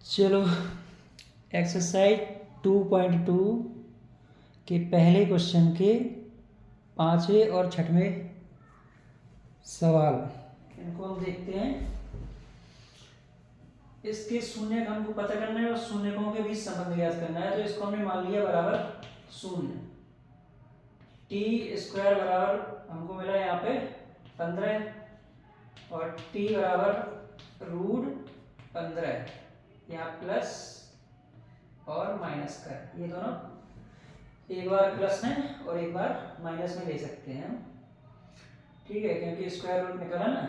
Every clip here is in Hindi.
चलो एक्सरसाइज 2.2 के पहले क्वेश्चन के 5वें और 6वें सवाल इनको हम देखते हैं। इसके शून्यक हमको पता करना है और शून्यकों के बीच संबंध ज्ञात करना है। तो इसको हमने मान लिया बराबर शून्य। टी स्क्वायर बराबर हमको मिला यहाँ पे 15 और टी बराबर रूट 15, यहाँ प्लस और माइनस का, ये दोनों एक बार प्लस है और एक बार माइनस में ले सकते हैं हम, ठीक है, क्योंकि स्क्वायर रूट निकला ना।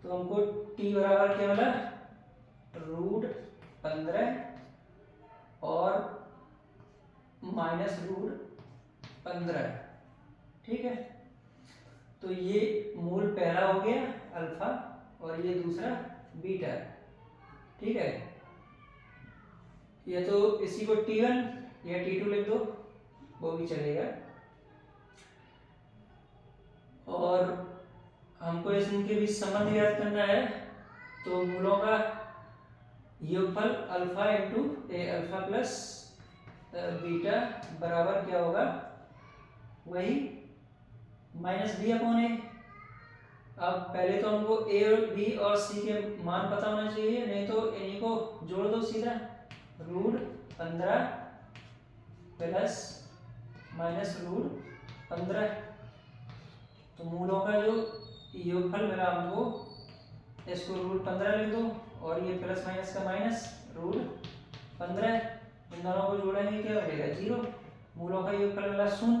तो हमको t बराबर क्या मिला, रूट 15 और माइनस रूट 15, ठीक है। तो ये मूल पहला हो गया अल्फा और ये दूसरा बीटा, ठीक है। या तो इसी को T1 या T2 लिख दो, वो भी चलेगा। और हमको इनके बीच संबंध ज्ञात करना है। तो मूलों का योगफल अल्फा इंटू ए अल्फा प्लस बीटा बराबर क्या होगा, वही माइनस बी अपॉन ए। अब पहले तो हमको ए और बी और सी के मान पता होना चाहिए, नहीं तो इन्हीं को जोड़ दो सीधा, रूट 15 प्लस माइनस रूट 15। तो मूलों का जो योगफल मिला हमको, इसको रूट 15 लिख दो और ये प्लस माइनस का माइनस रूट 15, इन दोनों को जोड़ेंगे क्या बनेगा 0। मूलों का योगफल मिला 0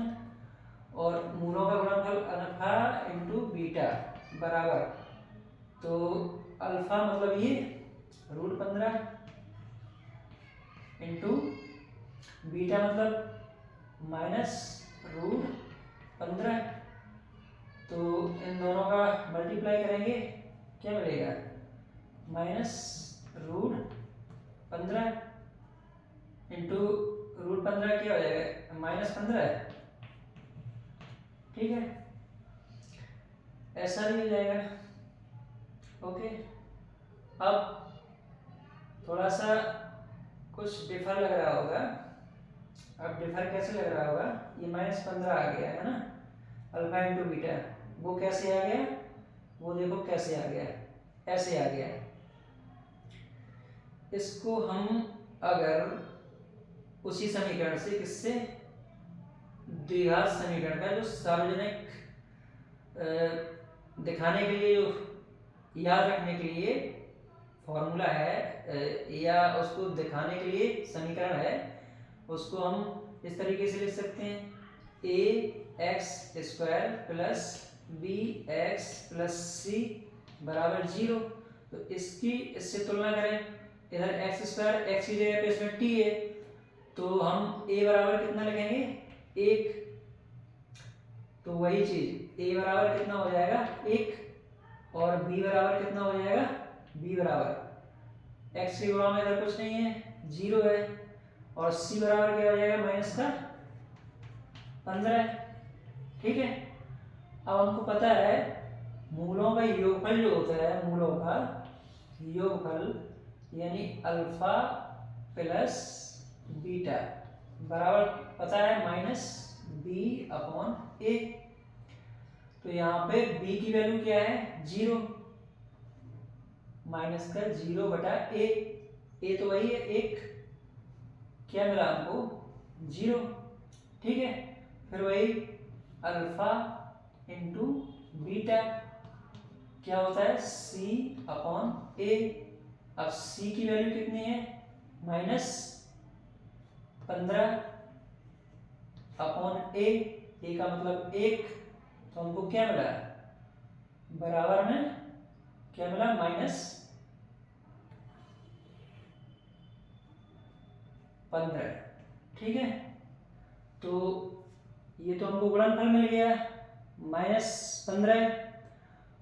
और मूलों का गुणनफल अल्फा इंटू बीटा बराबर, तो अल्फा मतलब ये रूट 15 इंटू बीटा मतलब माइनस रूट 15। तो इन दोनों का मल्टीप्लाई करेंगे क्या मिलेगा, माइनस रूट 15 इंटू रूट 15 क्या हो जाएगा, माइनस 15, ठीक है। ऐसा भी हो जाएगा, ओके। अब थोड़ा सा कुछ डिफर लग रहा होगा। अब डिफर कैसे लग रहा होगा, ये माइनस 15 आ गया है ना, अल्फा इंटू बीटा, वो कैसे आ गया, वो देखो कैसे आ गया, ऐसे आ गया। इसको हम अगर उसी समीकरण से, किससे, द्विघात समीकरण का जो सार्वजनिक दिखाने के लिए, जो याद रखने के लिए फॉर्मूला है या उसको दिखाने के लिए समीकरण है, उसको हम इस तरीके से लिख सकते हैं, A X square plus B X plus C बराबर 0। तो इसकी इससे तुलना करें, इधर एक्स स्क्वायर, एक्स की जगह पे इसमें टी है, तो हम ए बराबर कितना लिखेंगे, 1। तो वही चीज ए बराबर कितना हो जाएगा 1 और बी बराबर कितना हो जाएगा, बी बराबर एक्स की गुणा में इधर कुछ नहीं है 0 है, और सी बराबर क्या हो जाएगा, माइनस का 15, ठीक है। अब हमको पता है मूलों का योगफल जो होता है, मूलों का योगफल यानी अल्फा प्लस बीटा बराबर पता है माइनस बी अपॉन ए। तो यहाँ पे b की वैल्यू क्या है 0, माइनस का 0 बटा ए तो वही है 1, क्या मिला हमको 0, ठीक है। फिर वही अल्फा इंटू बीटा क्या होता है c अपॉन ए। अब c की वैल्यू कितनी है, माइनस 15 अपॉन ए का मतलब 1, तो हमको क्या मिला, बराबर में क्या मिला, माइनस 15, ठीक है। तो ये तो हमको गुणनफल मिल गया माइनस 15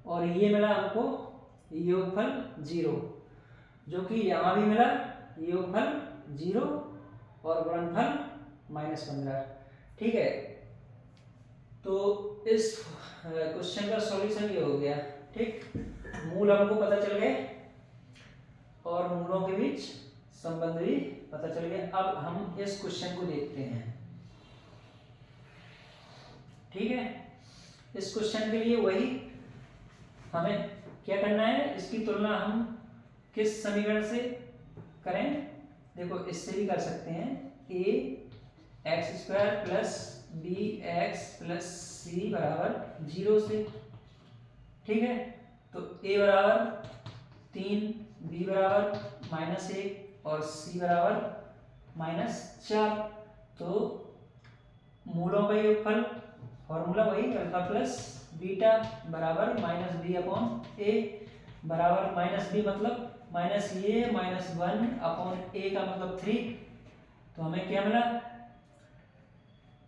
और ये मिला हमको योगफल 0, जो कि यहाँ भी मिला योगफल 0 और गुणनफल माइनस 15, ठीक है। तो इस क्वेश्चन का सॉल्यूशन ये हो गया, ठीक। मूल हमको पता चल गए और मूलों के भी बीच संबंध भी पता चल गया। अब हम इस क्वेश्चन को देखते हैं। ठीक है, इस क्वेश्चन के लिए वही हमें क्या करना है, इसकी तुलना हम किस समीकरण से करें? देखो इससे भी कर सकते हैं, a x² plus bx plus c बराबर 0 से। ठीक है, तो a बराबर 3, b बराबर -1 और c बराबर -4। तो मूलों का योगफल, फॉर्मूला वही अल्फा प्लस बीटा बराबर -b अपॉन a बराबर -b मतलब माइनस ये -1 अपॉन a का मतलब 3। तो हमें क्या मिला,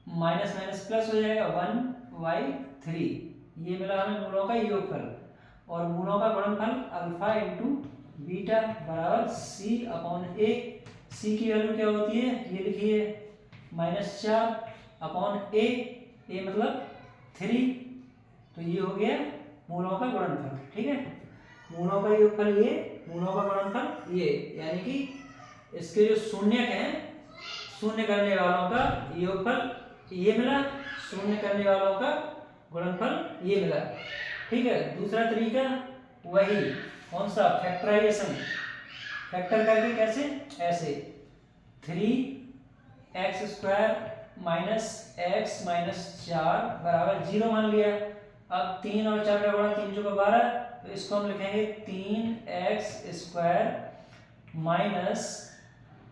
माइनस माइनस प्लस हो जाएगा 1/3। ये मिला हमें मूलों का योगफल। और मूलों का गुणनफल अल्फा इंटू बीटा बराबर c अपॉन a। c की वैल्यू क्या होती है, ये लिखिए -4 अपॉन a मतलब 3। तो ये हो गया मूलों का गुणनफल। ठीक है, मूलों का योगफल ये, मूलों का गुणनफल ये, यानी कि इसके जो शून्यक हैं, शून्य करने वालों का योगफल ये मिला, शून्य करने वालों का गुणनफल ये मिला। ठीक है, दूसरा तरीका वही, कौन सा, फैक्टराइजेशन। फैक्टर करके कैसे, ऐसे 3x² माइनस x माइनस 4 बराबर 0 मान लिया। अब 3 और 4 का गुणा 3 चौका 12, तो इसको हम लिखेंगे 3x² माइनस,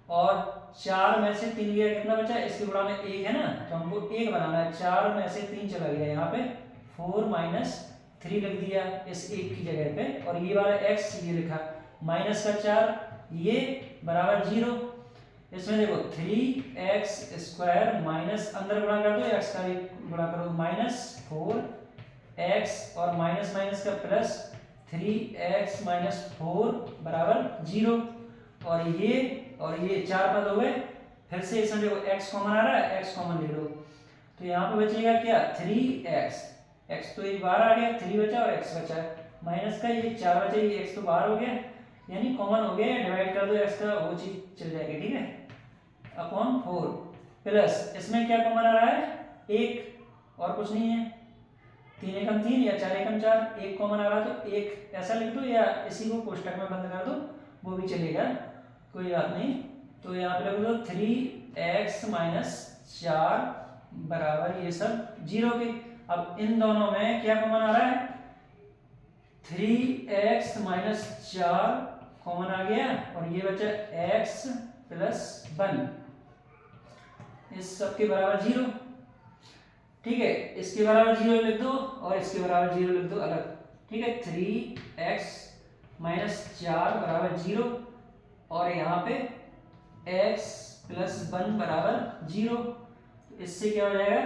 और 4 में से 3 गया, कितना बचा, इसके गुणा में 1 है ना, तो हमको 1 बनाना है। 4 में से 3 चला गया, यहाँ पे 4 - 3 लिख दिया इस 1 की जगह पे, और ये वाला x ये लिखा, माइनस का 4 ये बराबर 0। इसमें देखो 3x² माइनस, अंदर गुणा कर दो, x का भी गुणा करो, -4x और माइनस माइनस का प्लस 3x - 4 बराबर 0। और ये 4 पद हो गए। फिर से इसमें देखो x कॉमन आ रहा है, x कॉमन ले लो, तो यहाँ पे बचेगा क्या, 3x, x तो एक बार आ गया, 3 बचा और x बचा, माइनस का ये 4 बचा, ये x तो बाहर हो गया, यानी कॉमन हो गया, डिवाइड कर दो x का, वो चीज चल जाएगी। ठीक है, अपॉन 4 प्लस, इसमें क्या कॉमन आ रहा है, 1 और कुछ नहीं है, 3 एकम 3 या 4 एकम 4, 1 कॉमन आ रहा है, तो 1 ऐसा लिख दो, या इसी को कोष्टक में बंद कर दो, वो भी चलेगा, कोई बात नहीं। तो यहाँ पे लिख दो 3x - 4 बराबर ये सब 0 के। अब इन दोनों में क्या कॉमन आ रहा है, 3x - 4 कॉमन आ गया, और ये बचा x + 1, इस सब के बराबर 0। ठीक है, इसके बराबर 0 लिख दो और इसके बराबर 0 लिख दो अलग। ठीक है, 3x - 4 बराबर 0, और यहाँ पे x + 1 बराबर 0। तो इससे क्या हो जाएगा,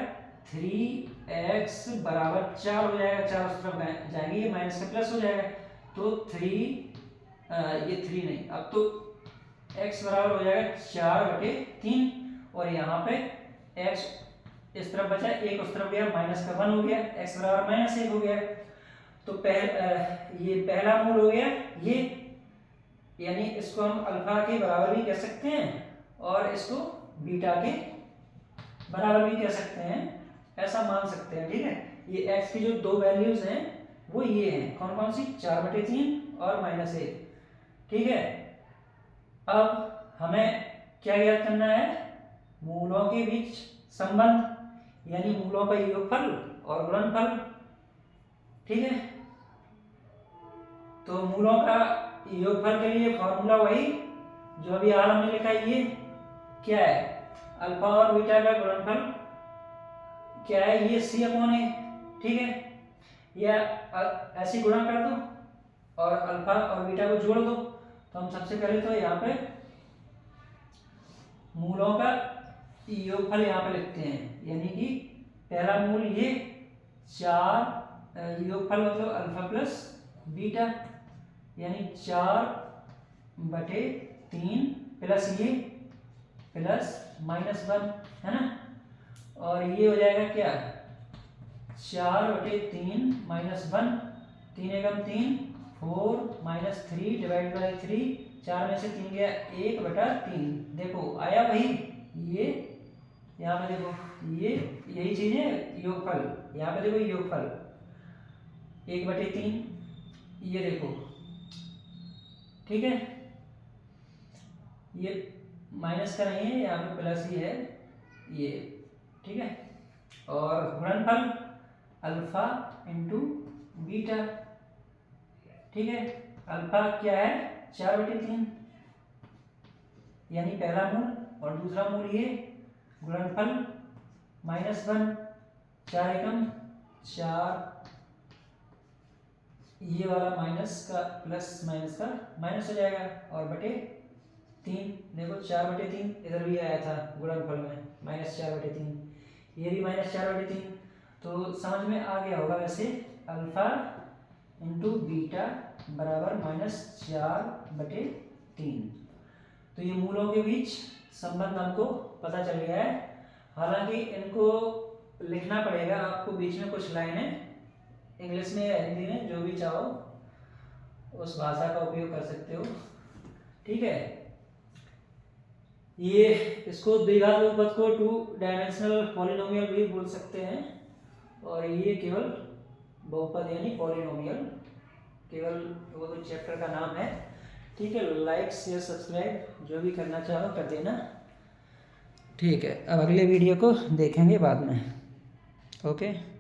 3x बराबर 4 हो जाएगा, 4 उस तरफ जाएंगे, ये माइनस का प्लस हो जाएगा, तो 3 ये 3 नहीं, अब तो x बराबर हो जाएगा 4/3, और यहाँ पे x इस तरफ बचा, 1 उस तरफ गया, माइनस का 1 हो गया, x बराबर -1 हो गया। तो ये पहला मूल हो गया ये, यानी इसको हम अल्फा के बराबर भी कह सकते हैं और इसको बीटा के बराबर भी कह सकते हैं, ऐसा मान सकते हैं। ठीक है, ये x की जो दो वैल्यूज हैं वो ये हैं, कौन कौन सी, 4/3 और -1। ठीक है, अब हमें क्या ज्ञात करना है, मूलों के बीच संबंध, यानी मूलों का योगफल और गुणनफल। ठीक है, तो मूलों का योगफल के लिए फॉर्मूला वही जो अभी आर हमने लिखा है, ये क्या है, अल्फा और बीटा का गुणनफल क्या है, ये c/a। ठीक है, या ऐसे गुणा कर दो और अल्फा और बीटा को जोड़ दो। तो हम सबसे पहले तो यहाँ पे मूलों का योगफल यहाँ पे लिखते हैं, यानी कि पहला मूल ये 4, योगफल मतलब अल्फा प्लस बीटा, यानी 4/3 प्लस ये प्लस -1 है ना, और ये हो जाएगा क्या, 4/3 - 1, 3 एकम 3 4 माइनस 3 डिवाइड बाई 3, 4 में से 3 गया 1/3। देखो आया भाई, ये यहाँ पे देखो, ये यही चीज़ है योगफल, यहाँ पे देखो योगफल 1/3, ये देखो, ठीक है, ये माइनस का नहीं है, यहाँ पे प्लस ही है ये, ठीक है। और गुणनफल अल्फा इंटू बीटा, ठीक है। अल्फा क्या है 4/3, यानी पहला मूल, और दूसरा मूल ये गुणनफल -1, 4 एकम 4, ये वाला माइनस का प्लस माइनस का माइनस हो जाएगा, और बटे 3, देखो 4/3 इधर भी आया था गुणनफल में -4/3, ये भी -4/3, तो समझ में आ गया होगा वैसे। अल्फा इंटू बीटा बराबर -4/3, तो ये मूलों के बीच संबंध हमको पता चल गया है। हालांकि इनको लिखना पड़ेगा आपको बीच में कुछ लाइनें, इंग्लिश में या हिंदी में, जो भी चाहो उस भाषा का उपयोग कर सकते हो, ठीक है। ये इसको द्विघात बहुपद को 2 डायमेंशनल पॉलिनोमियल भी बोल सकते हैं, और ये केवल बहुपद यानी पॉलिनोमियल, केवल वो तो चैप्टर का नाम है, ठीक है। लाइक शेयर सब्सक्राइब जो भी करना चाहो कर देना, ठीक है। अब अगले वीडियो को देखेंगे बाद में, ओके।